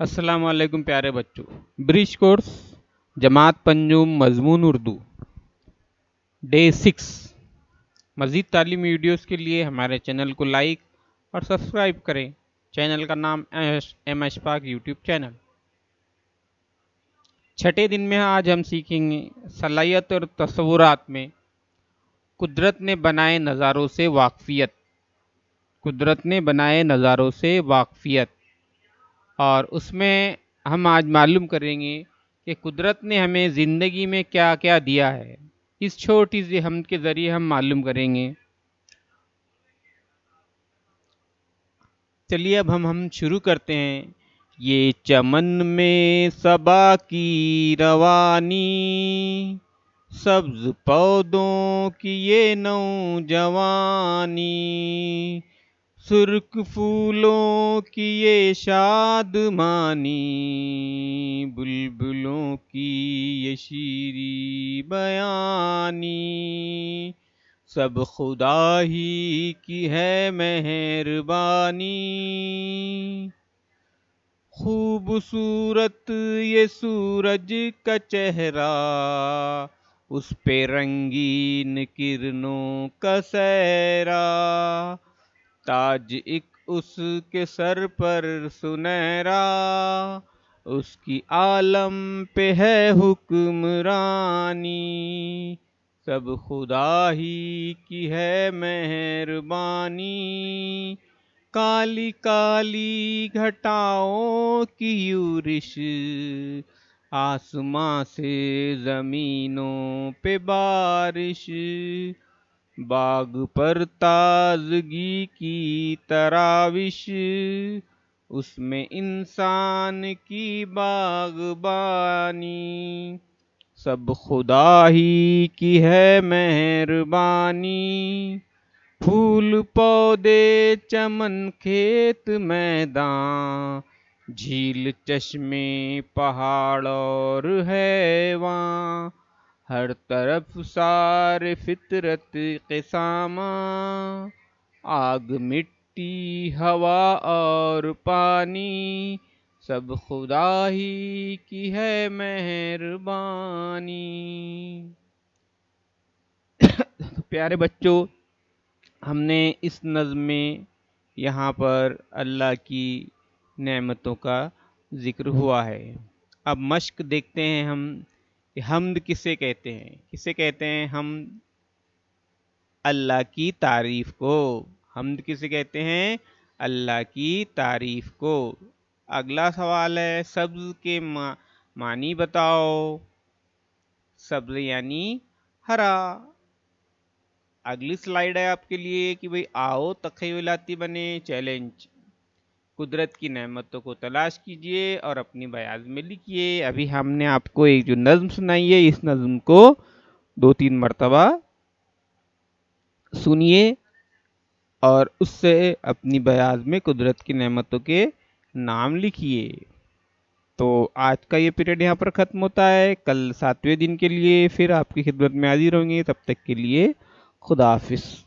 السلام علیکم پیارے بچوں. برش کورس جماعت پنجم مضمون اردو ڈے 6. مزید تعلیمی ویڈیوز کے لیے ہمارے چینل کو لائک اور سبسکرائب کریں. چینل کا نام ایم اشفاق یوٹیوب چینل. چھٹے دن میں آج ہم سیکھیں گے صلاحیت اور تصورات میں قدرت نے بنائے نظاروں سے واقفیت. قدرت نے بنائے نظاروں سے واقفیت، اور اس میں ہم آج معلوم کریں گے کہ قدرت نے ہمیں زندگی میں کیا کیا دیا ہے. اس چھوٹی سی حمد کے ذریعے ہم معلوم کریں گے. چلیے اب ہم شروع کرتے ہیں. یہ چمن میں صبا کی روانی، سبز پودوں کی یہ نوجوانی، سرخ پھولوں کی یہ شادمانی، بلبلوں کی یہ شیریں بیانی، سب خدا ہی کی ہے مہربانی. خوبصورت یہ سورج کا چہرہ، اس پہ رنگین کرنوں کا سہرا، تاج ایک اس کے سر پر سنہرا، اس کی عالم پہ ہے حکمرانی، سب خدا ہی کی ہے مہربانی. کالی کالی گھٹاؤں کی یورش، آسماں سے زمینوں پہ بارش، باغ پر تازگی کی تراوش، اس میں انسان کی باغبانی، سب خدا ہی کی ہے مہربانی. پھول پودے چمن کھیت میداں، جھیل چشمے پہاڑ اور حیواں، ہر طرف سارے فطرت کے سامان، آگ مٹی ہوا اور پانی، سب خدا ہی کی ہے مہربانی. پیارے بچوں، ہم نے اس نظم میں یہاں پر اللہ کی نعمتوں کا ذکر ہوا ہے. اب مشق دیکھتے ہیں ہم کہ حمد کسے کہتے ہیں. کسے کہتے ہیں حمد؟ اللہ کی تعریف کو. حمد کسے کہتے ہیں؟ اللہ کی تعریف کو. اگلا سوال ہے سبز کے معنی بتاؤ. سبز یعنی ہرا. اگلی سلائیڈ ہے آپ کے لیے کہ بھئی آؤ تخیلاتی بنے. چیلنج: قدرت کی نعمتوں کو تلاش کیجئے اور اپنی بیاض میں لکھیے. ابھی ہم نے آپ کو ایک جو نظم سنائی ہے، اس نظم کو 2-3 مرتبہ سنیے اور اس سے اپنی بیاض میں قدرت کی نعمتوں کے نام لکھیے. تو آج کا یہ پیریڈ یہاں پر ختم ہوتا ہے. کل 7ویں دن کے لیے پھر آپ کی خدمت میں حاضر ہوں گے. تب تک کے لیے خدا حافظ.